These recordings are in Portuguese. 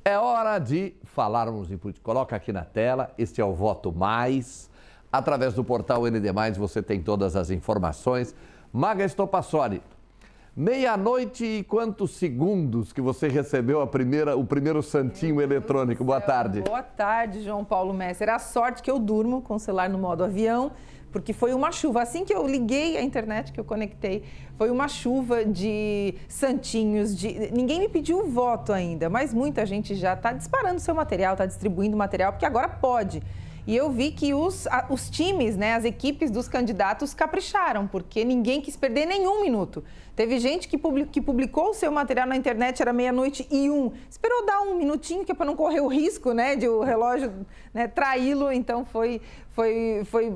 É hora de falarmos de política. Coloca aqui na tela, este é o Voto Mais. Através do portal ND+, você tem todas as informações. Maga Estopassori, meia-noite e quantos segundos que você recebeu o primeiro santinho eletrônico? Boa tarde. Boa tarde, João Paulo Messer. A sorte que eu durmo com o celular no modo avião, porque foi uma chuva. Assim que eu liguei a internet, que eu conectei, foi uma chuva de santinhos. Ninguém me pediu o voto ainda, mas muita gente já está disparando seu material, está distribuindo material, porque agora pode. E eu vi que os times, né, as equipes dos candidatos capricharam, porque ninguém quis perder nenhum minuto. Teve gente que publicou o seu material na internet, era 00:01. Esperou dar um minutinho, que é para não correr o risco, né, de o relógio, né, traí-lo. Então foi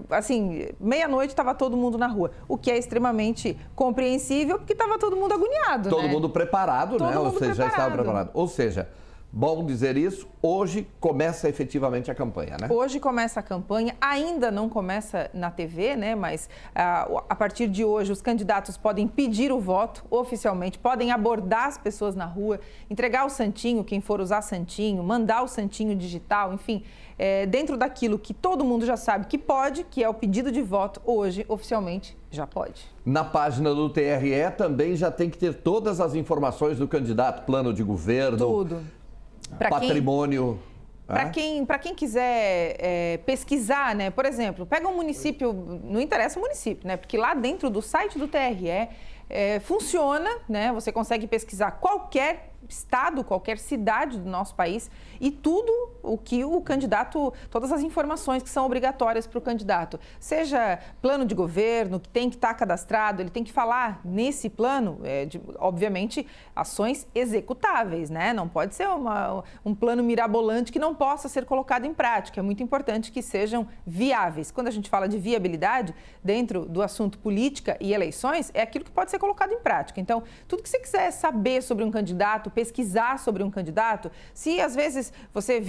assim, meia-noite estava todo mundo na rua. O que é extremamente compreensível, porque estava todo mundo agoniado, Todo né? mundo preparado, todo né? Mundo Ou seja, já estava preparado. Ou seja, bom dizer isso, hoje começa efetivamente a campanha, né? Hoje começa a campanha, ainda não começa na TV, né? Mas a partir de hoje os candidatos podem pedir o voto oficialmente, podem abordar as pessoas na rua, entregar o santinho, quem for usar santinho, mandar o santinho digital, enfim, dentro daquilo que todo mundo já sabe que pode, que é o pedido de voto, hoje oficialmente já pode. Na página do TRE também já tem que ter todas as informações do candidato, plano de governo. Tudo. Patrimônio. Para quem quiser pesquisar, né? Por exemplo, pega um município, não interessa o município, né? Porque lá dentro do site do TRE funciona, né? Você consegue pesquisar qualquer estado, qualquer cidade do nosso país e tudo o que o candidato, todas as informações que são obrigatórias para o candidato. Seja plano de governo, que tem que estar cadastrado, ele tem que falar nesse plano, obviamente, ações executáveis, né? Não pode ser um plano mirabolante que não possa ser colocado em prática. É muito importante que sejam viáveis. Quando a gente fala de viabilidade, dentro do assunto política e eleições, é aquilo que pode ser colocado em prática. Então, tudo que você quiser saber sobre um candidato, pesquisar sobre um candidato, se às vezes você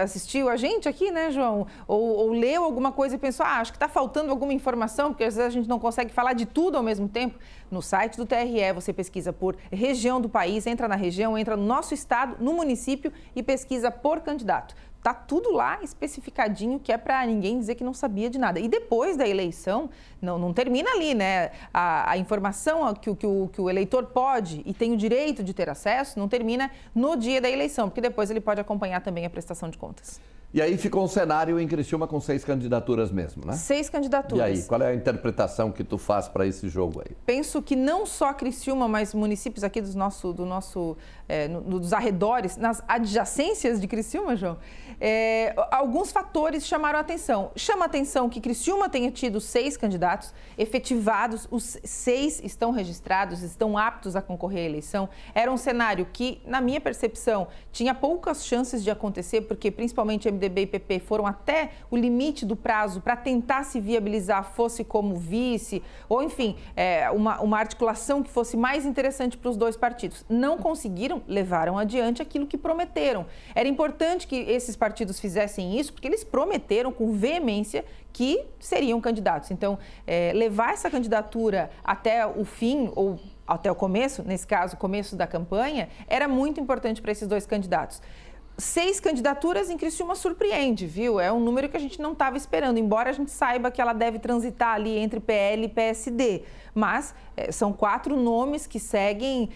assistiu a gente aqui, né, João, ou leu alguma coisa e pensou, acho que está faltando alguma informação, porque às vezes a gente não consegue falar de tudo ao mesmo tempo, no site do TRE você pesquisa por região do país, entra na região, entra no nosso estado, no município e pesquisa por candidato. Tá tudo lá especificadinho, que é para ninguém dizer que não sabia de nada. E depois da eleição, não termina ali, né? A informação que o eleitor pode e tem o direito de ter acesso não termina no dia da eleição, porque depois ele pode acompanhar também a prestação de contas. E aí ficou um cenário em Criciúma com 6 candidaturas mesmo, né? 6 candidaturas. E aí, qual é a interpretação que tu faz para esse jogo aí? Penso que não só Criciúma, mas municípios aqui dos arredores, nas adjacências de Criciúma, João, alguns fatores chamaram a atenção. Chama a atenção que Criciúma tenha tido 6 candidatos efetivados, os 6 estão registrados, estão aptos a concorrer à eleição. Era um cenário que, na minha percepção, tinha poucas chances de acontecer, porque principalmente MDB e PP foram até o limite do prazo para tentar se viabilizar, fosse como vice, ou enfim, uma articulação que fosse mais interessante para os dois partidos. Não conseguiram, levaram adiante aquilo que prometeram. Era importante que esses partidos fizessem isso, porque eles prometeram com veemência que seriam candidatos. Então, levar essa candidatura até o fim, ou até o começo, nesse caso, o começo da campanha, era muito importante para esses dois candidatos. 6 candidaturas em Criciúma surpreende, viu? É um número que a gente não estava esperando, embora a gente saiba que ela deve transitar ali entre PL e PSD. Mas são 4 nomes que seguem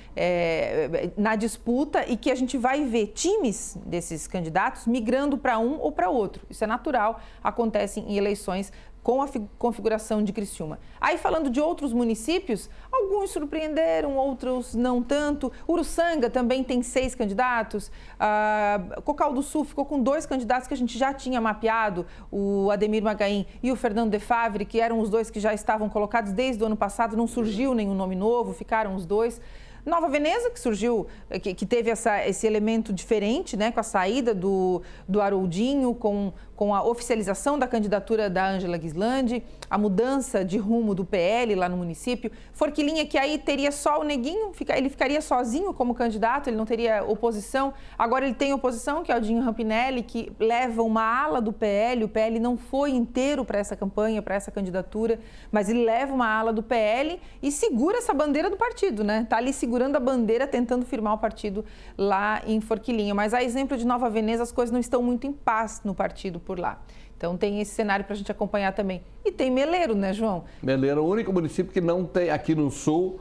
na disputa e que a gente vai ver times desses candidatos migrando para um ou para outro. Isso é natural, acontece em eleições com a configuração de Criciúma. Aí, falando de outros municípios, alguns surpreenderam, outros não tanto. Uruçanga também tem 6 candidatos. Cocal do Sul ficou com 2 candidatos que a gente já tinha mapeado, o Ademir Magaim e o Fernando De Favre, que eram os 2 que já estavam colocados desde o ano passado, não surgiu nenhum nome novo, ficaram os 2. Nova Veneza, que surgiu, que teve esse elemento diferente, né, com a saída do Haroldinho, com a oficialização da candidatura da Ângela Ghislandi. a mudança de rumo do PL lá no município. Forquilinha, que aí teria só o Neguinho, ele ficaria sozinho como candidato, ele não teria oposição. Agora ele tem oposição, que é o Dinho Rampinelli, que leva uma ala do PL. O PL não foi inteiro para essa campanha, para essa candidatura, mas ele leva uma ala do PL e segura essa bandeira do partido, né? Está ali segurando a bandeira, tentando firmar o partido lá em Forquilinha. Mas a exemplo de Nova Veneza, as coisas não estão muito em paz no partido por lá. Então tem esse cenário para a gente acompanhar também. E tem Meleiro, né, João? Meleiro é o único município que não tem, aqui no sul,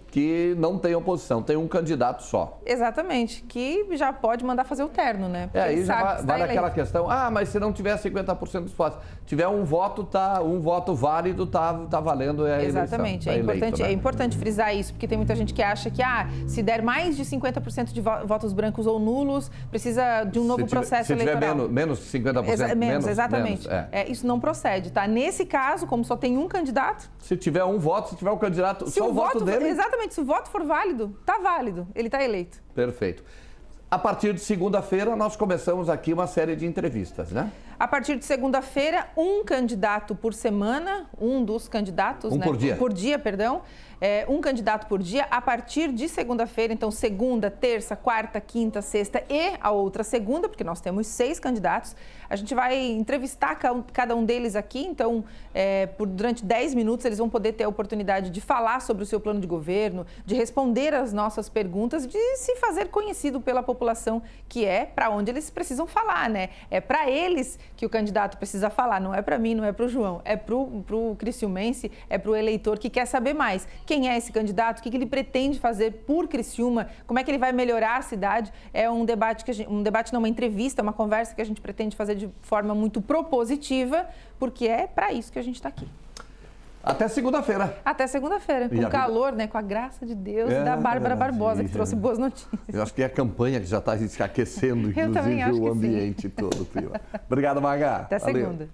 que não tem oposição, tem um candidato só. Exatamente, que já pode mandar fazer o terno, né? Porque aí já vale aquela questão, mas se não tiver 50% dos votos, tiver um voto válido, tá valendo a eleição. Exatamente, tá eleito, né? É importante frisar isso, porque tem muita gente que acha que se der mais de 50% de votos brancos ou nulos, precisa de um novo processo eleitoral. Se tiver menos de 50%, menos, exatamente. Isso não procede, tá? Nesse caso, como só tem um candidato... Se tiver um voto, se tiver um candidato, só o voto dele... Exatamente, se o voto for válido, tá válido, ele tá eleito. Perfeito. A partir de segunda-feira, nós começamos aqui uma série de entrevistas, né? A partir de segunda-feira, um candidato por semana, um dos candidatos... por dia. Por dia, perdão. Um candidato por dia. A partir de segunda-feira, então segunda, terça, quarta, quinta, sexta e a outra segunda, porque nós temos 6 candidatos. A gente vai entrevistar cada um deles aqui, então durante 10 minutos eles vão poder ter a oportunidade de falar sobre o seu plano de governo, de responder às nossas perguntas, de se fazer conhecido pela população, que é para onde eles precisam falar, né? É para eles que o candidato precisa falar, não é para mim, não é para o João, é para o criciumense, é para o eleitor que quer saber mais. Quem é esse candidato? O que ele pretende fazer por Criciúma? Como é que ele vai melhorar a cidade? É um debate, uma entrevista, uma conversa que a gente pretende fazer de forma muito propositiva, porque é para isso que a gente está aqui. Até segunda-feira. Até segunda-feira, com calor, né? Com a graça de Deus e da Bárbara Barbosa, que trouxe boas notícias. Eu acho que é a campanha que já está aquecendo, inclusive, o ambiente todo. Obrigado, Maga. Até segunda.